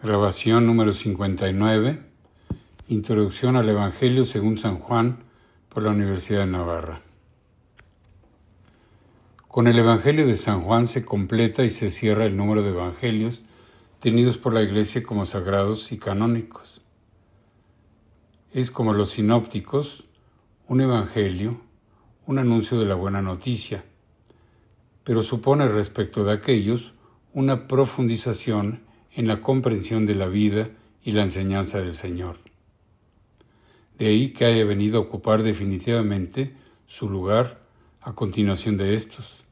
Grabación número 59, Introducción al Evangelio según San Juan por la Universidad de Navarra. Con el Evangelio de San Juan se completa y se cierra el número de evangelios tenidos por la Iglesia como sagrados y canónicos. Es como los sinópticos, un evangelio, un anuncio de la buena noticia, pero supone respecto de aquellos una profundización en la comprensión de la vida y la enseñanza del Señor. De ahí que haya venido a ocupar definitivamente su lugar a continuación de estos,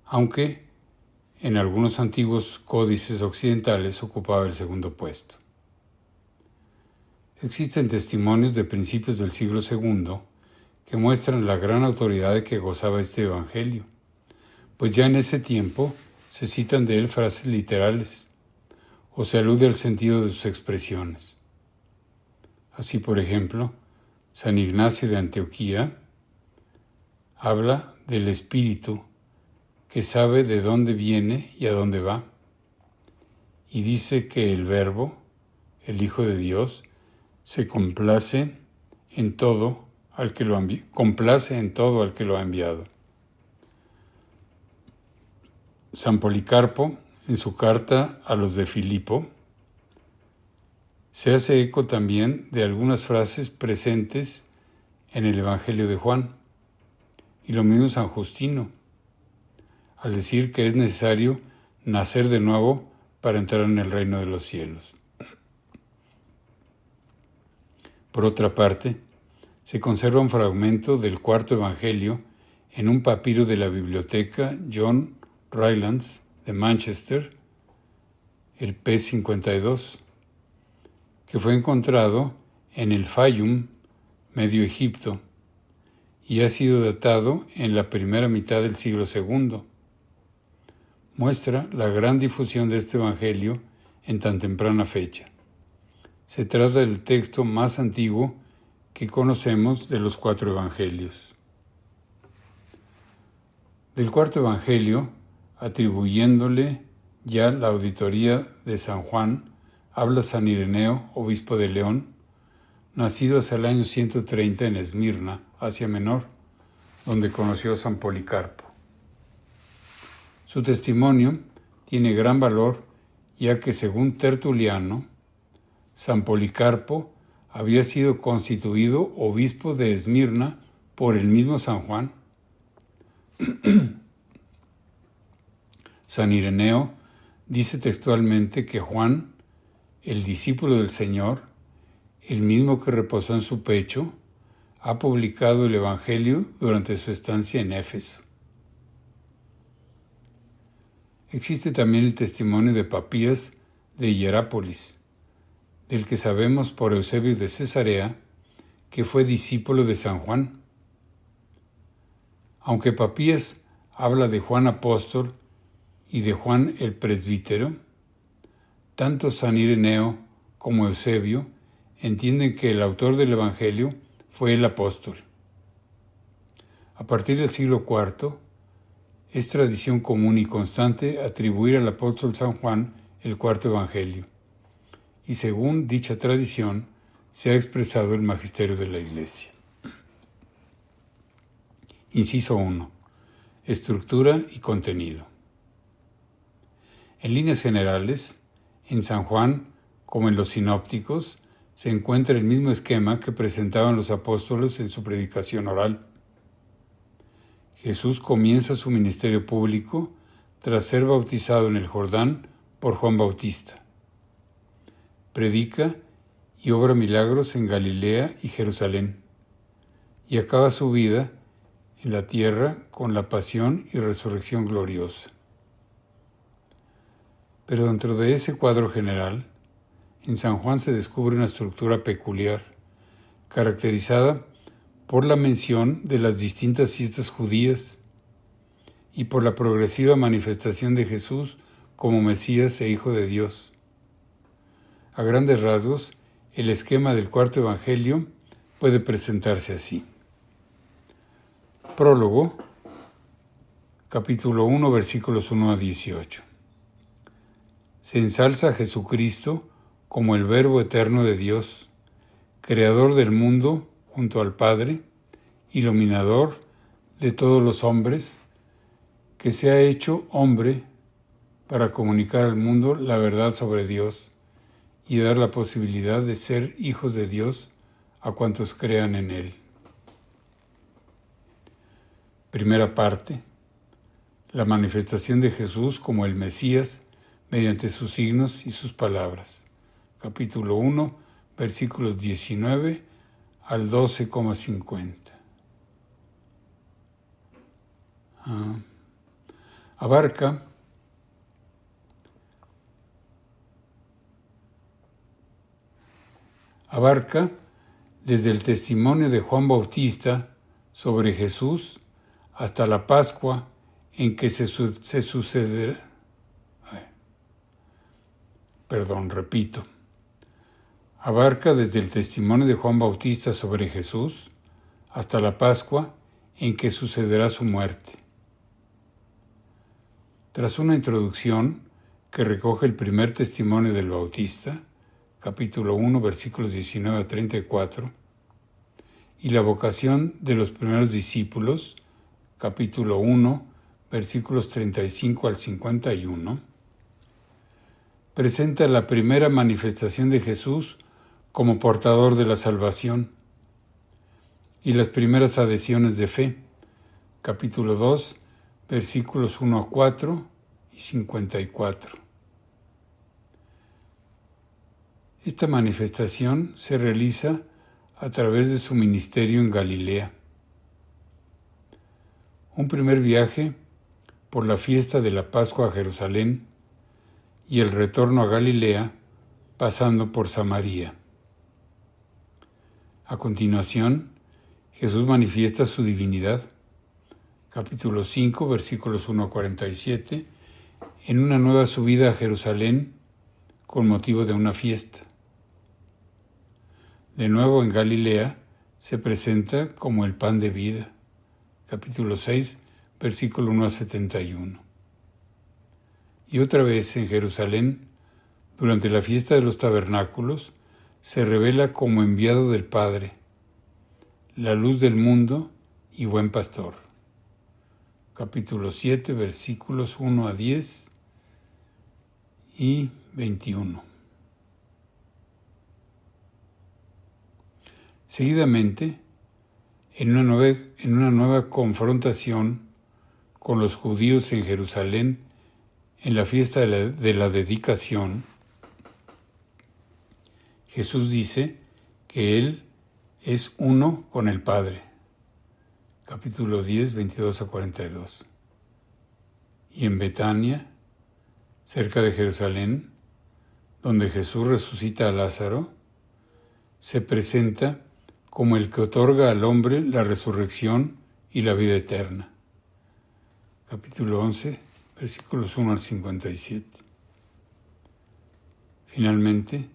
aunque en algunos antiguos códices occidentales ocupaba el segundo puesto. Existen testimonios de principios del siglo II que muestran la gran autoridad de que gozaba este evangelio, pues ya en ese tiempo se citan de él frases literales, o se alude al sentido de sus expresiones. Así, por ejemplo, San Ignacio de Antioquía habla del Espíritu que sabe de dónde viene y a dónde va, y dice que el Verbo, el Hijo de Dios, se complace en todo al que lo ha enviado. San Policarpo, en su carta a los de Filipo, se hace eco también de algunas frases presentes en el Evangelio de Juan, y lo mismo San Justino, al decir que es necesario nacer de nuevo para entrar en el reino de los cielos. Por otra parte, se conserva un fragmento del cuarto Evangelio en un papiro de la biblioteca John Rylands de Manchester, el P52, que fue encontrado en el Fayum, Medio Egipto, y ha sido datado en la primera mitad del siglo II. Muestra la gran difusión de este Evangelio en tan temprana fecha. Se trata del texto más antiguo que conocemos de los 4 Evangelios. Del cuarto Evangelio, atribuyéndole ya la auditoría de San Juan, habla San Ireneo, obispo de León, nacido hacia el año 130 en Esmirna, Asia Menor, donde conoció a San Policarpo. Su testimonio tiene gran valor, ya que según Tertuliano, San Policarpo había sido constituido obispo de Esmirna por el mismo San Juan. San Ireneo dice textualmente que Juan, el discípulo del Señor, el mismo que reposó en su pecho, ha publicado el Evangelio durante su estancia en Éfeso. Existe también el testimonio de Papías de Hierápolis, del que sabemos por Eusebio de Cesarea que fue discípulo de San Juan. Aunque Papías habla de Juan apóstol y de Juan el presbítero, tanto San Ireneo como Eusebio entienden que el autor del Evangelio fue el apóstol. A partir del siglo IV, es tradición común y constante atribuir al apóstol San Juan el cuarto Evangelio, y según dicha tradición se ha expresado el magisterio de la Iglesia. Inciso 1. Estructura y contenido. En líneas generales, en San Juan, como en los sinópticos, se encuentra el mismo esquema que presentaban los apóstoles en su predicación oral. Jesús comienza su ministerio público tras ser bautizado en el Jordán por Juan Bautista. Predica y obra milagros en Galilea y Jerusalén, y acaba su vida en la tierra con la pasión y resurrección gloriosa. Pero dentro de ese cuadro general, en San Juan se descubre una estructura peculiar, caracterizada por la mención de las distintas fiestas judías y por la progresiva manifestación de Jesús como Mesías e Hijo de Dios. A grandes rasgos, el esquema del cuarto Evangelio puede presentarse así. Prólogo, capítulo 1, versículos 1 a 18. se ensalza a Jesucristo como el Verbo eterno de Dios, creador del mundo junto al Padre, iluminador de todos los hombres, que se ha hecho hombre para comunicar al mundo la verdad sobre Dios y dar la posibilidad de ser hijos de Dios a cuantos crean en Él. Primera parte. La manifestación de Jesús como el Mesías mediante sus signos y sus palabras. Capítulo 1, versículos 19 al 12,50. Abarca desde el testimonio de Juan Bautista sobre Jesús hasta la Pascua en que se sucederá. Abarca desde el testimonio de Juan Bautista sobre Jesús hasta la Pascua en que sucederá su muerte. Tras una introducción que recoge el primer testimonio del Bautista, capítulo 1, versículos 19 a 34, y la vocación de los primeros discípulos, capítulo 1, versículos 35 al 51, presenta la primera manifestación de Jesús como portador de la salvación y las primeras adhesiones de fe, capítulo 2, versículos 1 a 4 y 54. Esta manifestación se realiza a través de su ministerio en Galilea. Un primer viaje por la fiesta de la Pascua a Jerusalén y el retorno a Galilea pasando por Samaria. A continuación, Jesús manifiesta su divinidad, capítulo 5, versículos 1 a 47, en una nueva subida a Jerusalén con motivo de una fiesta. De nuevo en Galilea se presenta como el pan de vida, capítulo 6, versículo 1 a 71. Y otra vez en Jerusalén, durante la fiesta de los tabernáculos, se revela como enviado del Padre, la luz del mundo y buen pastor. Capítulo 7, versículos 1 a 10 y 21. Seguidamente, en una nueva confrontación con los judíos en Jerusalén, en la fiesta de la dedicación, Jesús dice que Él es uno con el Padre. Capítulo 10, 22 a 42. Y en Betania, cerca de Jerusalén, donde Jesús resucita a Lázaro, se presenta como el que otorga al hombre la resurrección y la vida eterna. Capítulo 11, versículos 1 al 57. Finalmente,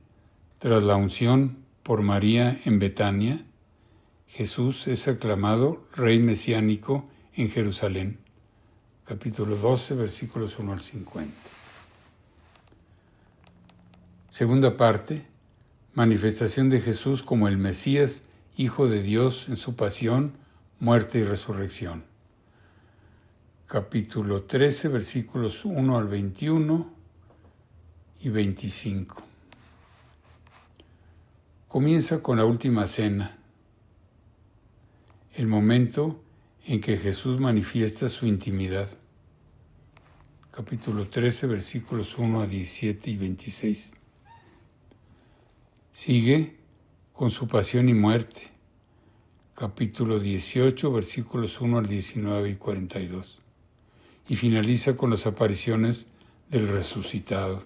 tras la unción por María en Betania, Jesús es aclamado Rey mesiánico en Jerusalén. Capítulo 12, versículos 1 al 50. Segunda parte, manifestación de Jesús como el Mesías, Hijo de Dios en su pasión, muerte y resurrección. Capítulo 13, versículos 1 al 21 y 25. Comienza con la última cena, el momento en que Jesús manifiesta su intimidad. Capítulo 13, versículos 1 a 17 y 26. Sigue con su pasión y muerte. Capítulo 18, versículos 1 al 19 y 42. Y finaliza con las apariciones del resucitado.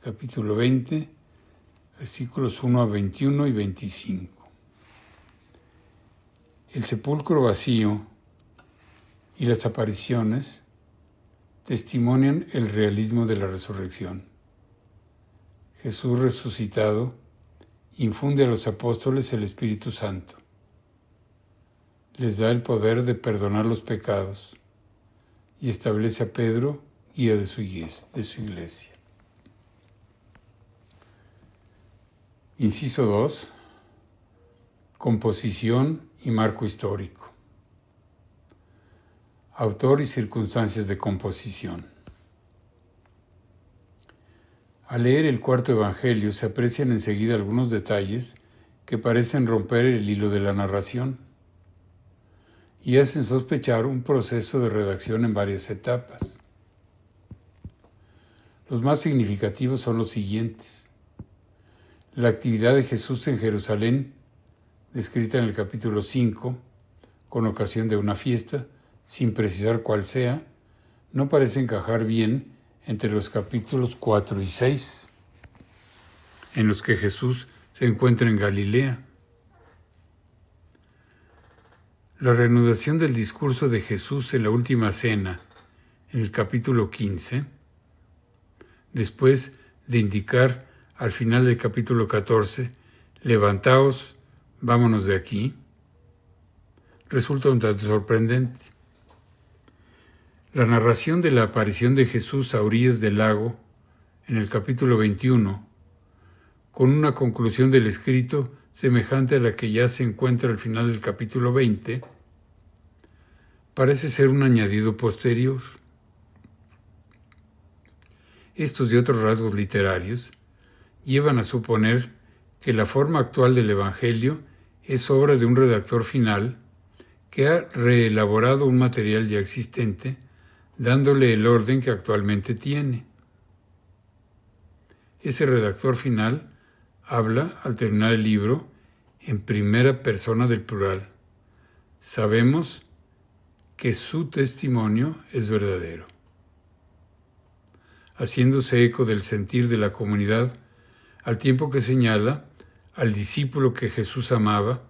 Capítulo 20, versículos 1 a 21 y 25. El sepulcro vacío y las apariciones testimonian el realismo de la resurrección. Jesús resucitado infunde a los apóstoles el Espíritu Santo. Les da el poder de perdonar los pecados y establece a Pedro guía de su iglesia. Inciso 2. Composición y marco histórico. Autor y circunstancias de composición. Al leer el cuarto evangelio se aprecian enseguida algunos detalles que parecen romper el hilo de la narración y hacen sospechar un proceso de redacción en varias etapas. Los más significativos son los siguientes. La actividad de Jesús en Jerusalén, descrita en el capítulo 5, con ocasión de una fiesta, sin precisar cuál sea, no parece encajar bien entre los capítulos 4 y 6, en los que Jesús se encuentra en Galilea. La reanudación del discurso de Jesús en la última cena, en el capítulo 15, después de indicar al final del capítulo 14, levantaos, vámonos de aquí, resulta un tanto sorprendente. La narración de la aparición de Jesús a orillas del lago, en el capítulo 21, con una conclusión del escrito semejante a la que ya se encuentra al final del capítulo 20, parece ser un añadido posterior. Estos y otros rasgos literarios llevan a suponer que la forma actual del Evangelio es obra de un redactor final que ha reelaborado un material ya existente, dándole el orden que actualmente tiene. Ese redactor final habla, al terminar el libro, en primera persona del plural. Sabemos que su testimonio es verdadero, haciéndose eco del sentir de la comunidad, al tiempo que señala al discípulo que Jesús amaba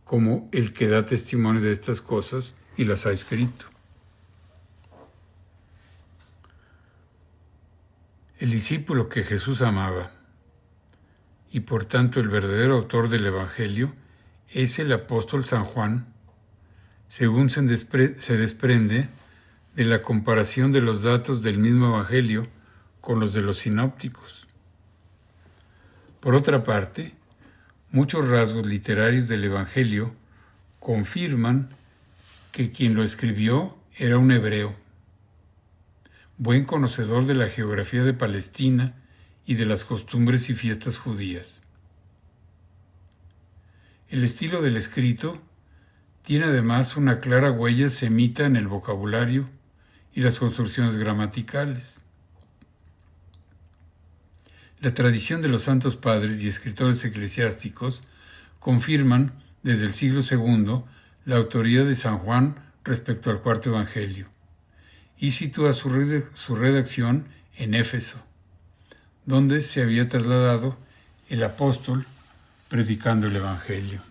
como el que da testimonio de estas cosas y las ha escrito. El discípulo que Jesús amaba, y por tanto el verdadero autor del Evangelio, es el apóstol San Juan, según se desprende de la comparación de los datos del mismo Evangelio con los de los sinópticos. Por otra parte, muchos rasgos literarios del Evangelio confirman que quien lo escribió era un hebreo, buen conocedor de la geografía de Palestina y de las costumbres y fiestas judías. El estilo del escrito tiene además una clara huella semita en el vocabulario y las construcciones gramaticales. La tradición de los santos padres y escritores eclesiásticos confirman desde el siglo II la autoría de San Juan respecto al cuarto evangelio y sitúa su redacción en Éfeso, donde se había trasladado el apóstol predicando el evangelio.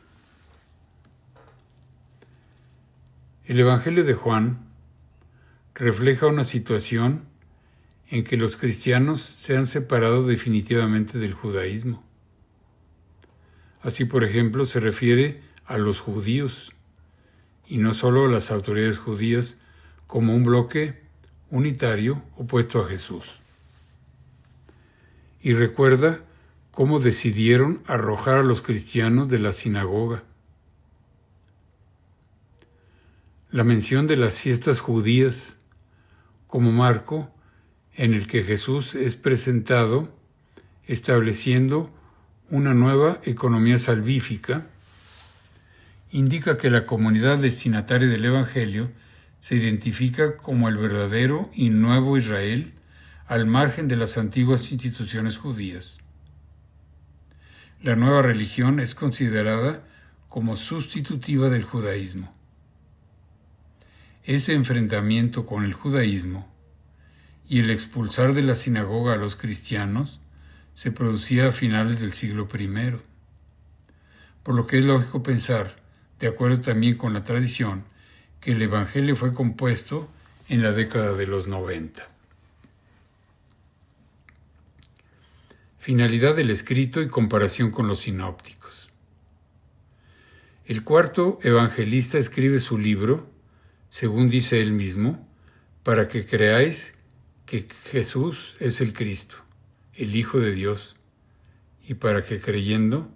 El Evangelio de Juan refleja una situación en que los cristianos se han separado definitivamente del judaísmo. Así, por ejemplo, se refiere a los judíos, y no solo a las autoridades judías, como un bloque unitario opuesto a Jesús. Y recuerda cómo decidieron arrojar a los cristianos de la sinagoga. La mención de las fiestas judías como marco en el que Jesús es presentado, estableciendo una nueva economía salvífica, indica que la comunidad destinataria del Evangelio se identifica como el verdadero y nuevo Israel al margen de las antiguas instituciones judías. La nueva religión es considerada como sustitutiva del judaísmo. Ese enfrentamiento con el judaísmo y el expulsar de la sinagoga a los cristianos se producía a finales del siglo I, por lo que es lógico pensar, de acuerdo también con la tradición, que el Evangelio fue compuesto en la década de los 90. Finalidad del escrito y comparación con los sinópticos. El cuarto evangelista escribe su libro, según dice él mismo, para que creáis que Jesús es el Cristo, el Hijo de Dios, y para que creyendo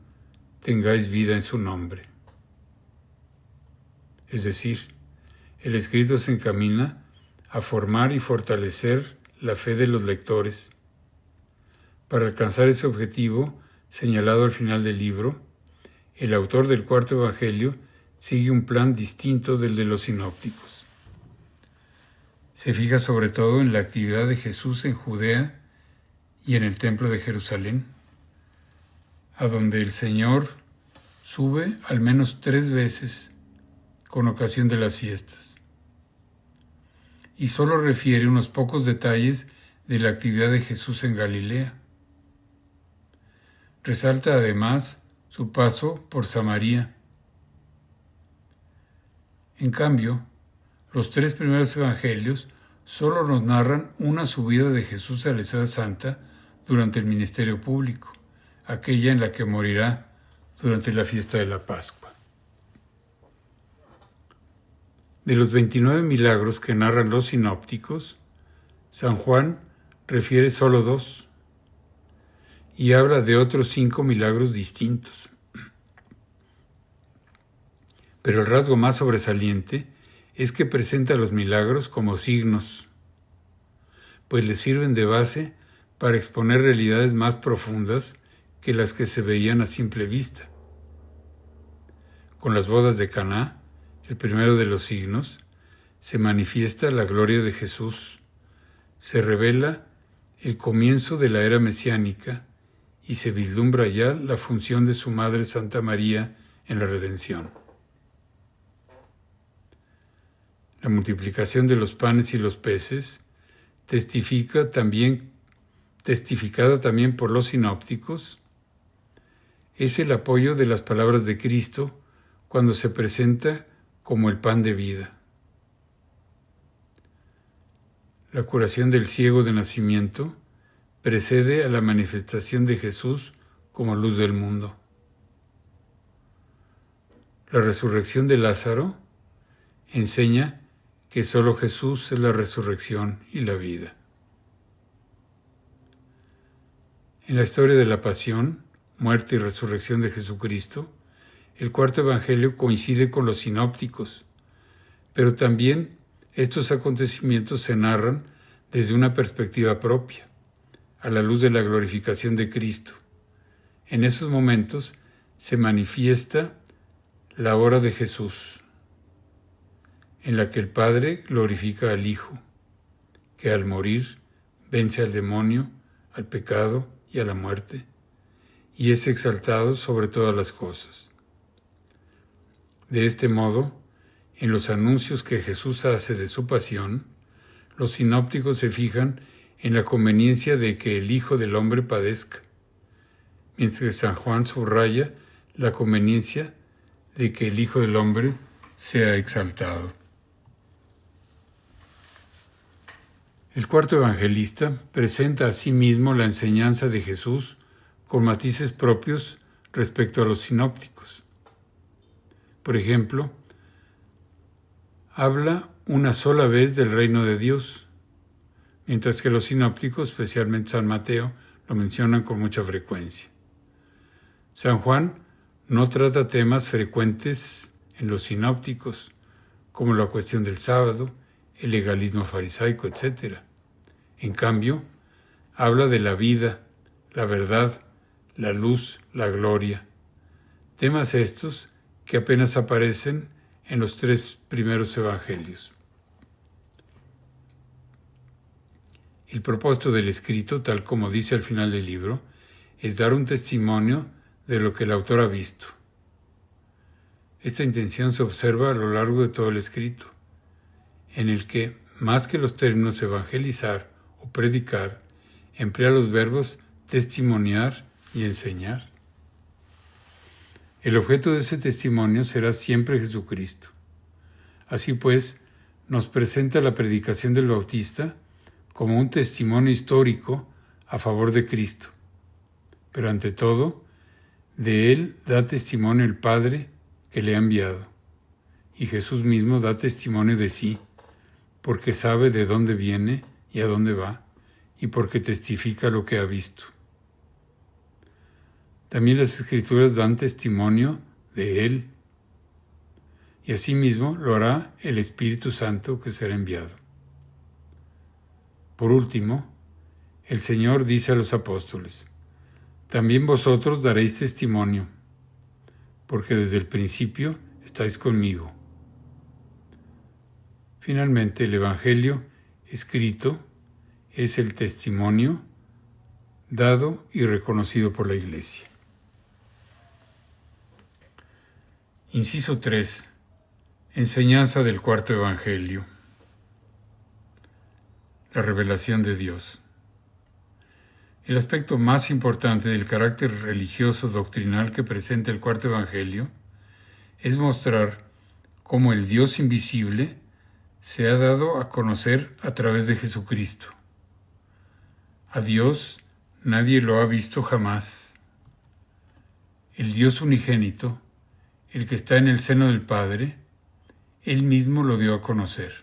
tengáis vida en su nombre. Es decir, el escrito se encamina a formar y fortalecer la fe de los lectores. Para alcanzar ese objetivo señalado al final del libro, el autor del cuarto Evangelio sigue un plan distinto del de los sinópticos. Se fija sobre todo en la actividad de Jesús en Judea y en el templo de Jerusalén, a donde el Señor sube al menos 3 veces con ocasión de las fiestas. Y solo refiere unos pocos detalles de la actividad de Jesús en Galilea. Resalta además su paso por Samaria. En cambio, los 3 primeros evangelios solo nos narran una subida de Jesús a la ciudad santa durante el ministerio público, aquella en la que morirá durante la fiesta de la Pascua. De los 29 milagros que narran los sinópticos, San Juan refiere solo 2 y habla de otros 5 milagros distintos. Pero el rasgo más sobresaliente es que presenta los milagros como signos, pues les sirven de base para exponer realidades más profundas que las que se veían a simple vista. Con las bodas de Caná, el primero de los signos, se manifiesta la gloria de Jesús, se revela el comienzo de la era mesiánica y se vislumbra ya la función de su Madre Santa María en la redención. La multiplicación de los panes y los peces, testificada también por los sinópticos, es el apoyo de las palabras de Cristo cuando se presenta como el pan de vida. La curación del ciego de nacimiento precede a la manifestación de Jesús como luz del mundo. La resurrección de Lázaro enseña que solo Jesús es la resurrección y la vida. En la historia de la pasión, muerte y resurrección de Jesucristo, el cuarto Evangelio coincide con los sinópticos, pero también estos acontecimientos se narran desde una perspectiva propia, a la luz de la glorificación de Cristo. En esos momentos se manifiesta la hora de Jesús, en la que el Padre glorifica al Hijo, que al morir vence al demonio, al pecado y a la muerte, y es exaltado sobre todas las cosas. De este modo, en los anuncios que Jesús hace de su pasión, los sinópticos se fijan en la conveniencia de que el Hijo del Hombre padezca, mientras que San Juan subraya la conveniencia de que el Hijo del Hombre sea exaltado. El cuarto evangelista presenta a sí mismo la enseñanza de Jesús con matices propios respecto a los sinópticos. Por ejemplo, habla una sola vez del reino de Dios, mientras que los sinópticos, especialmente San Mateo, lo mencionan con mucha frecuencia. San Juan no trata temas frecuentes en los sinópticos, como la cuestión del sábado, el legalismo farisaico, etc. En cambio, habla de la vida, la verdad, la luz, la gloria. Temas estos que apenas aparecen en los 3 primeros evangelios. El propósito del escrito, tal como dice al final del libro, es dar un testimonio de lo que el autor ha visto. Esta intención se observa a lo largo de todo el escrito, en el que, más que los términos evangelizar o predicar, emplea los verbos testimoniar y enseñar. El objeto de ese testimonio será siempre Jesucristo. Así pues, nos presenta la predicación del Bautista como un testimonio histórico a favor de Cristo. Pero ante todo, de él da testimonio el Padre que le ha enviado. Y Jesús mismo da testimonio de sí, porque sabe de dónde viene y a dónde va, y porque testifica lo que ha visto. También las Escrituras dan testimonio de Él, y asimismo lo hará el Espíritu Santo que será enviado. Por último, el Señor dice a los apóstoles: también vosotros daréis testimonio, porque desde el principio estáis conmigo. Finalmente, el Evangelio escrito es el testimonio dado y reconocido por la Iglesia. Inciso 3. Enseñanza del cuarto Evangelio. La revelación de Dios. El aspecto más importante del carácter religioso doctrinal que presenta el cuarto Evangelio es mostrar cómo el Dios invisible se ha dado a conocer a través de Jesucristo. A Dios nadie lo ha visto jamás. El Dios unigénito, el que está en el seno del Padre, Él mismo lo dio a conocer.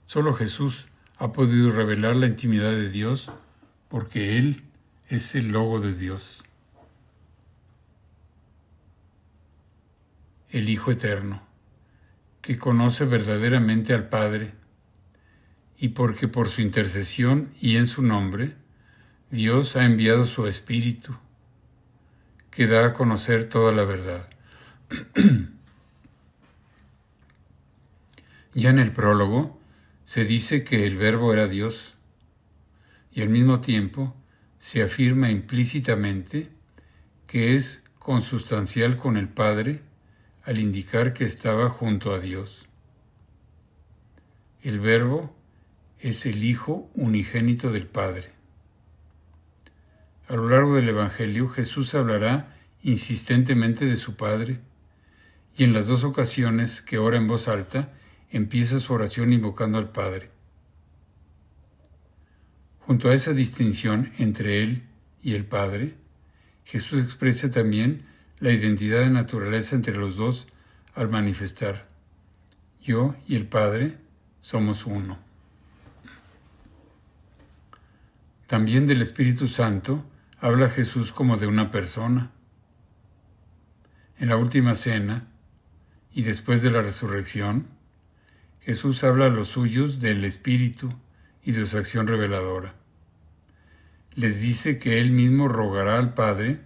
Solo Jesús ha podido revelar la intimidad de Dios porque Él es el Logo de Dios, el Hijo Eterno, que conoce verdaderamente al Padre, y porque por su intercesión y en su nombre, Dios ha enviado su Espíritu, que da a conocer toda la verdad. Ya en el prólogo se dice que el Verbo era Dios, y al mismo tiempo se afirma implícitamente que es consustancial con el Padre al indicar que estaba junto a Dios. El Verbo es el Hijo unigénito del Padre. A lo largo del Evangelio, Jesús hablará insistentemente de su Padre, y en las dos ocasiones que ora en voz alta, empieza su oración invocando al Padre. Junto a esa distinción entre Él y el Padre, Jesús expresa también la identidad de naturaleza entre los dos al manifestar: yo y el Padre somos uno. También del Espíritu Santo habla Jesús como de una persona. En la última cena y después de la resurrección, Jesús habla a los suyos del Espíritu y de su acción reveladora. Les dice que Él mismo rogará al Padre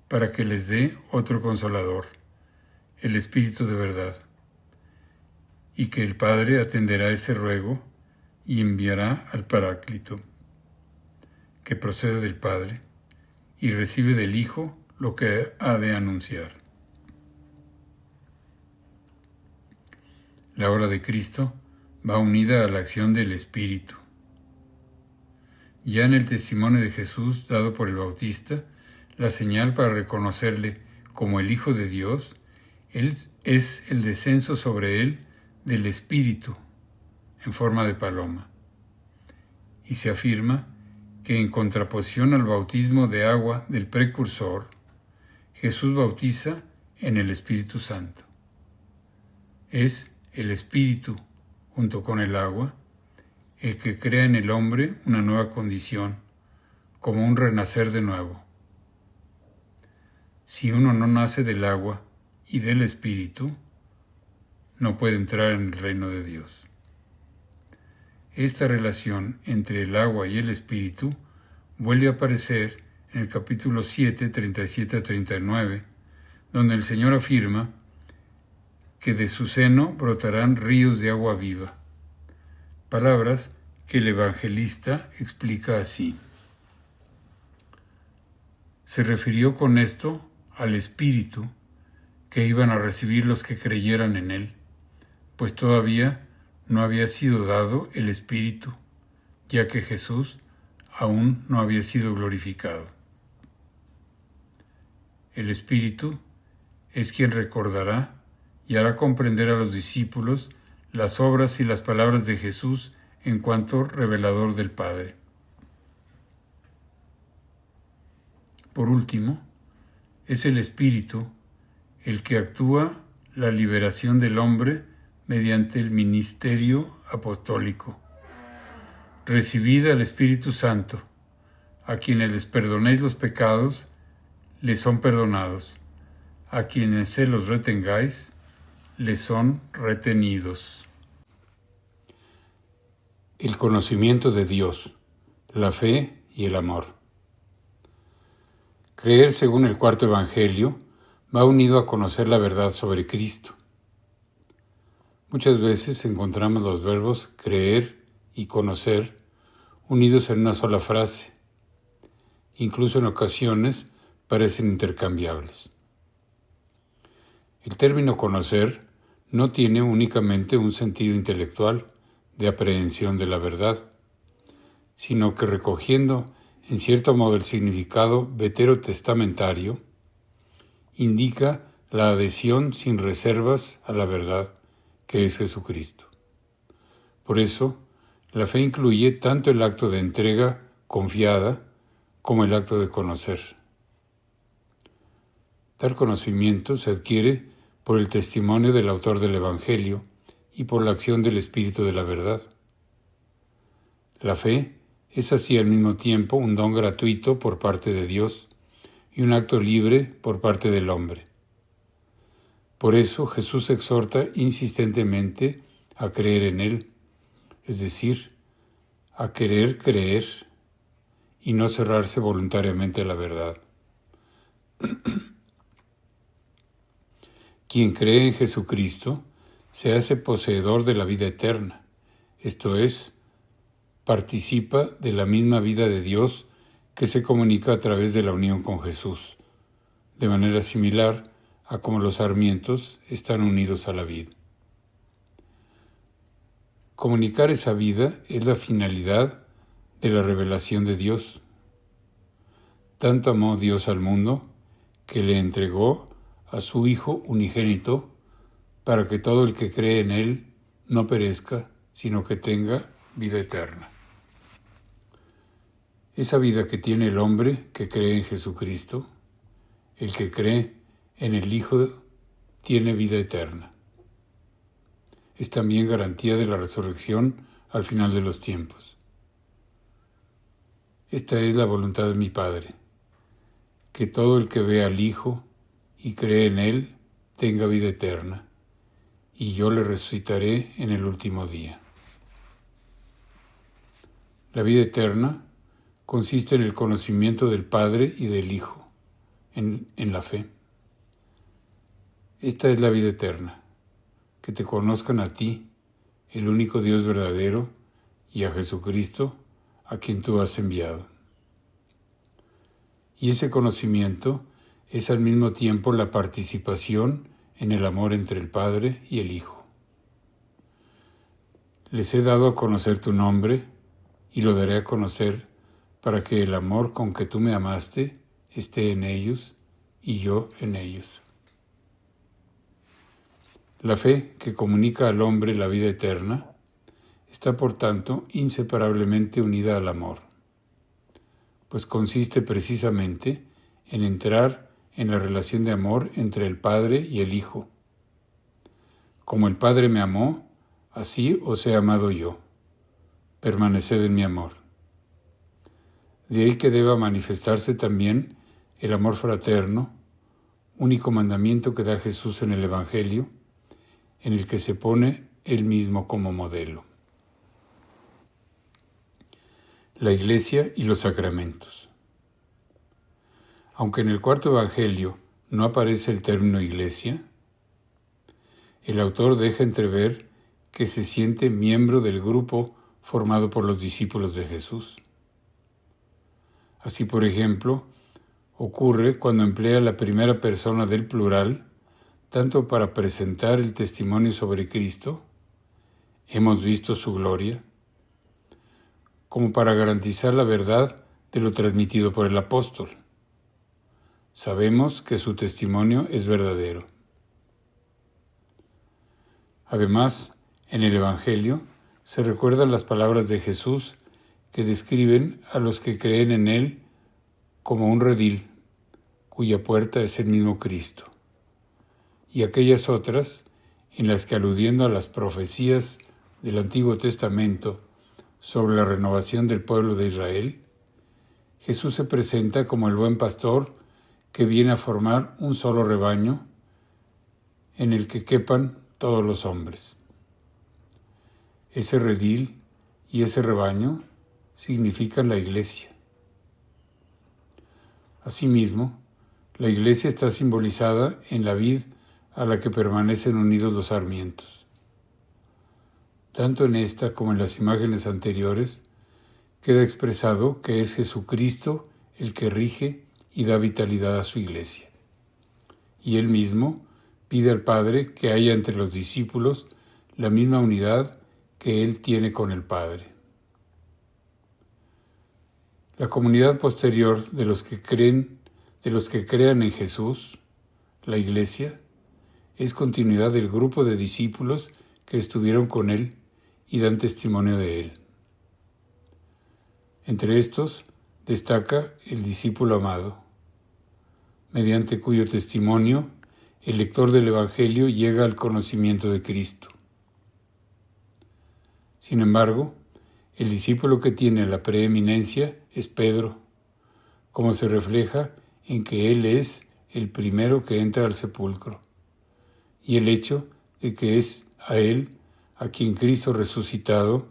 para que les dé otro Consolador, el Espíritu de verdad, y que el Padre atenderá ese ruego y enviará al Paráclito, que procede del Padre y recibe del Hijo lo que ha de anunciar. La obra de Cristo va unida a la acción del Espíritu. Ya en el testimonio de Jesús dado por el Bautista, la señal para reconocerle como el Hijo de Dios es el descenso sobre él del Espíritu en forma de paloma. Y se afirma que en contraposición al bautismo de agua del precursor, Jesús bautiza en el Espíritu Santo. Es el Espíritu, junto con el agua, el que crea en el hombre una nueva condición, como un renacer de nuevo. Si uno no nace del agua y del Espíritu, no puede entrar en el reino de Dios. Esta relación entre el agua y el Espíritu vuelve a aparecer en el capítulo 7, 37 a 39, donde el Señor afirma que de su seno brotarán ríos de agua viva. Palabras que el evangelista explica así. Se refirió con esto al Espíritu que iban a recibir los que creyeran en Él, pues todavía no había sido dado el Espíritu, ya que Jesús aún no había sido glorificado. El Espíritu es quien recordará y hará comprender a los discípulos las obras y las palabras de Jesús en cuanto revelador del Padre. Por último, es el Espíritu el que actúa la liberación del hombre mediante el ministerio apostólico. Recibid al Espíritu Santo. A quienes les perdonéis los pecados, les son perdonados. A quienes se los retengáis, les son retenidos. El conocimiento de Dios, la fe y el amor. Creer según el cuarto Evangelio va unido a conocer la verdad sobre Cristo. Muchas veces encontramos los verbos creer y conocer unidos en una sola frase. Incluso en ocasiones parecen intercambiables. El término conocer no tiene únicamente un sentido intelectual de aprehensión de la verdad, sino que recogiendo en cierto modo el significado veterotestamentario, indica la adhesión sin reservas a la verdad que es Jesucristo. Por eso, la fe incluye tanto el acto de entrega confiada como el acto de conocer. Tal conocimiento se adquiere por el testimonio del autor del Evangelio y por la acción del Espíritu de la verdad. La fe es así al mismo tiempo un don gratuito por parte de Dios y un acto libre por parte del hombre. Por eso Jesús exhorta insistentemente a creer en Él, es decir, a querer creer y no cerrarse voluntariamente a la verdad. Quien cree en Jesucristo se hace poseedor de la vida eterna, esto es, participa de la misma vida de Dios que se comunica a través de la unión con Jesús, de manera similar a como los sarmientos están unidos a la vid. Comunicar esa vida es la finalidad de la revelación de Dios. Tanto amó Dios al mundo que le entregó a su Hijo unigénito para que todo el que cree en Él no perezca, sino que tenga vida eterna. Esa vida que tiene el hombre que cree en Jesucristo, el que cree en el Hijo, tiene vida eterna. Es también garantía de la resurrección al final de los tiempos. Esta es la voluntad de mi Padre, que todo el que ve al Hijo y cree en Él tenga vida eterna, y yo le resucitaré en el último día. La vida eterna consiste en el conocimiento del Padre y del Hijo, en la fe. Esta es la vida eterna, que te conozcan a ti, el único Dios verdadero, y a Jesucristo, a quien tú has enviado. Y ese conocimiento es al mismo tiempo la participación en el amor entre el Padre y el Hijo. Les he dado a conocer tu nombre y lo daré a conocer para que el amor con que tú me amaste esté en ellos y yo en ellos. La fe que comunica al hombre la vida eterna está por tanto inseparablemente unida al amor, pues consiste precisamente en entrar en la relación de amor entre el Padre y el Hijo. Como el Padre me amó, así os he amado yo. Permaneced en mi amor. De ahí que deba manifestarse también el amor fraterno, único mandamiento que da Jesús en el Evangelio, en el que se pone Él mismo como modelo. La Iglesia y los sacramentos. Aunque en el cuarto Evangelio no aparece el término Iglesia, el autor deja entrever que se siente miembro del grupo formado por los discípulos de Jesús. Así, por ejemplo, ocurre cuando emplea la primera persona del plural, tanto para presentar el testimonio sobre Cristo, hemos visto su gloria, como para garantizar la verdad de lo transmitido por el apóstol. Sabemos que su testimonio es verdadero. Además, en el Evangelio se recuerdan las palabras de Jesús que describen a los que creen en Él como un redil, cuya puerta es el mismo Cristo, y aquellas otras en las que, aludiendo a las profecías del Antiguo Testamento sobre la renovación del pueblo de Israel, Jesús se presenta como el buen pastor que viene a formar un solo rebaño en el que quepan todos los hombres. Ese redil y ese rebaño significan la Iglesia. Asimismo, la Iglesia está simbolizada en la vid a la que permanecen unidos los sarmientos. Tanto en esta como en las imágenes anteriores, queda expresado que es Jesucristo el que rige y da vitalidad a su Iglesia. Y Él mismo pide al Padre que haya entre los discípulos la misma unidad que Él tiene con el Padre. La comunidad posterior de los que crean en Jesús, la Iglesia, es continuidad del grupo de discípulos que estuvieron con Él y dan testimonio de Él. Entre estos destaca el discípulo amado, mediante cuyo testimonio el lector del Evangelio llega al conocimiento de Cristo. Sin embargo, el discípulo que tiene la preeminencia es Pedro, como se refleja en que él es el primero que entra al sepulcro, y el hecho de que es a él a quien Cristo resucitado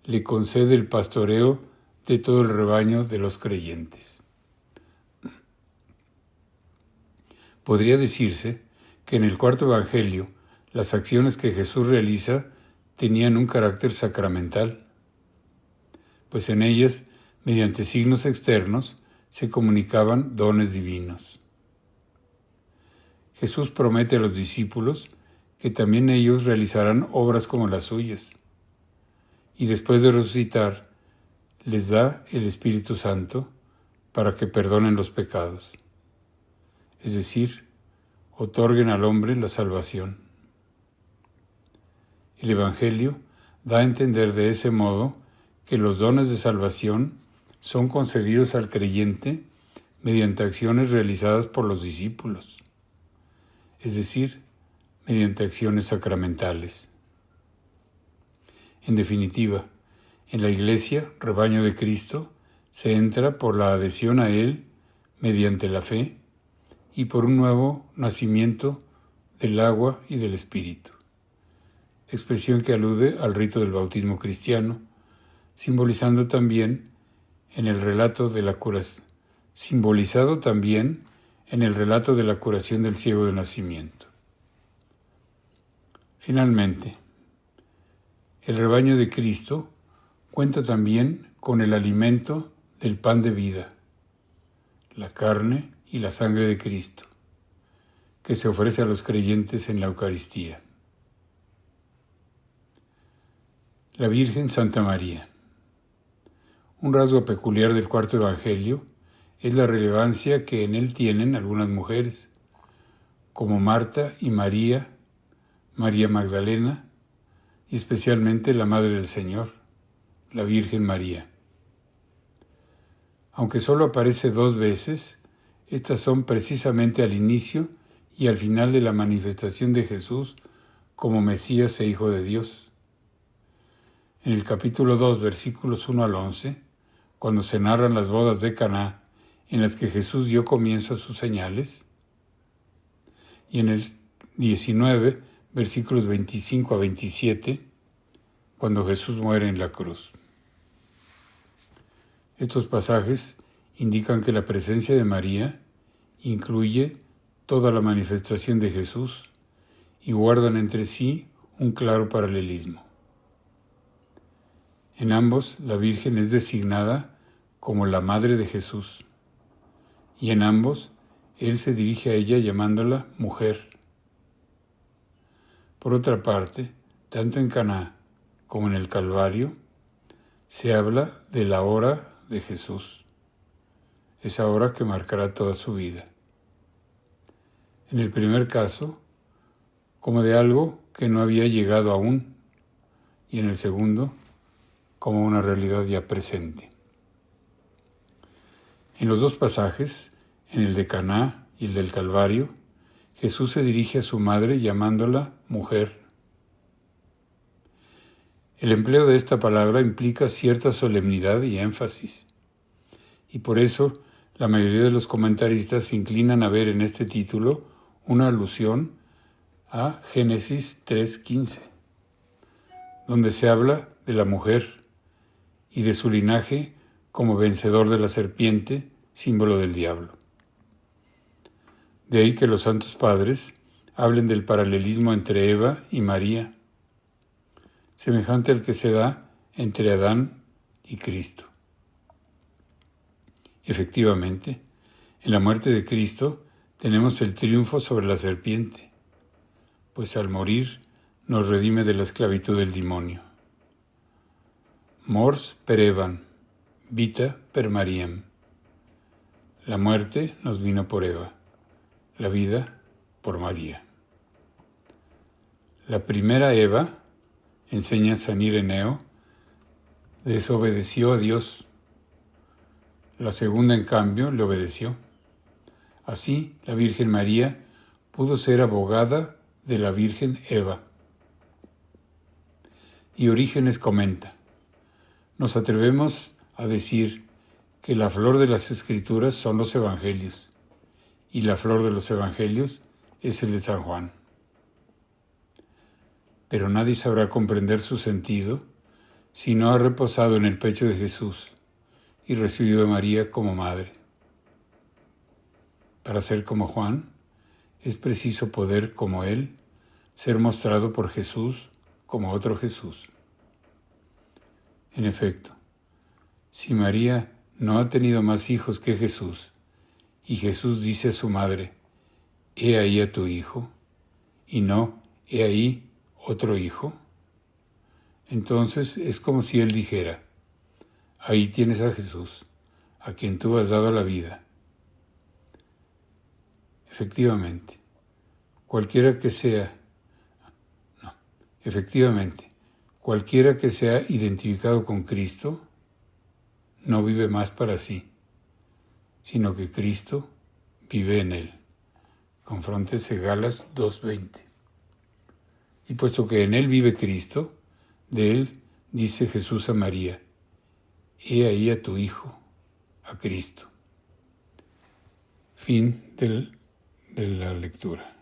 le concede el pastoreo de todo el rebaño de los creyentes. Podría decirse que en el cuarto Evangelio las acciones que Jesús realiza tenían un carácter sacramental, pues en ellas, mediante signos externos, se comunicaban dones divinos. Jesús promete a los discípulos que también ellos realizarán obras como las suyas, y después de resucitar, les da el Espíritu Santo para que perdonen los pecados, es decir, otorguen al hombre la salvación. El Evangelio da a entender de ese modo que los dones de salvación son concedidos al creyente mediante acciones realizadas por los discípulos, es decir, mediante acciones sacramentales. En definitiva, en la Iglesia, rebaño de Cristo, se entra por la adhesión a Él mediante la fe y por un nuevo nacimiento del agua y del Espíritu, expresión que alude al rito del bautismo cristiano, simbolizado también en el relato de la curación del ciego de nacimiento. Finalmente, el rebaño de Cristo cuenta también con el alimento del pan de vida, la carne y la sangre de Cristo, que se ofrece a los creyentes en la Eucaristía. La Virgen Santa María. Un rasgo peculiar del cuarto Evangelio es la relevancia que en él tienen algunas mujeres, como Marta y María, María Magdalena, y especialmente la Madre del Señor, la Virgen María. Aunque solo aparece 2 veces, estas son precisamente al inicio y al final de la manifestación de Jesús como Mesías e Hijo de Dios. En el capítulo 2, versículos 1 al 11, cuando se narran las bodas de Caná, en las que Jesús dio comienzo a sus señales, y en el 19, versículos 25 a 27, cuando Jesús muere en la cruz. Estos pasajes indican que la presencia de María incluye toda la manifestación de Jesús y guardan entre sí un claro paralelismo. En ambos, la Virgen es designada como la Madre de Jesús, y en ambos, Él se dirige a ella llamándola mujer. Por otra parte, tanto en Caná como en el Calvario, se habla de la hora de Jesús, esa hora que marcará toda su vida. En el primer caso, como de algo que no había llegado aún, y en el segundo, como una realidad ya presente. En los 2 pasajes, en el de Caná y el del Calvario, Jesús se dirige a su madre llamándola mujer. El empleo de esta palabra implica cierta solemnidad y énfasis, y por eso la mayoría de los comentaristas se inclinan a ver en este título una alusión a Génesis 3:15, donde se habla de la mujer y de su linaje como vencedor de la serpiente, símbolo del diablo. De ahí que los santos padres hablen del paralelismo entre Eva y María, semejante al que se da entre Adán y Cristo. Efectivamente, en la muerte de Cristo tenemos el triunfo sobre la serpiente, pues al morir nos redime de la esclavitud del demonio. Mors per Evam, vita per Mariam. La muerte nos vino por Eva, la vida por María. La primera Eva, enseña San Ireneo, desobedeció a Dios. La segunda, en cambio, le obedeció. Así, la Virgen María pudo ser abogada de la Virgen Eva. Y Orígenes comenta: nos atrevemos a decir que la flor de las Escrituras son los Evangelios, y la flor de los Evangelios es el de San Juan. Pero nadie sabrá comprender su sentido si no ha reposado en el pecho de Jesús y recibido a María como madre. Para ser como Juan, es preciso poder, como él, ser mostrado por Jesús como otro Jesús. En efecto, si María no ha tenido más hijos que Jesús, y Jesús dice a su madre: «He ahí a tu hijo», y no «He ahí otro hijo», entonces es como si él dijera: «Ahí tienes a Jesús, a quien tú has dado la vida». Efectivamente, cualquiera que sea identificado con Cristo, no vive más para sí, sino que Cristo vive en él. Confróntese Galas 2:20. Y puesto que en él vive Cristo, de él dice Jesús a María: «He ahí a tu Hijo, a Cristo». Fin de la lectura.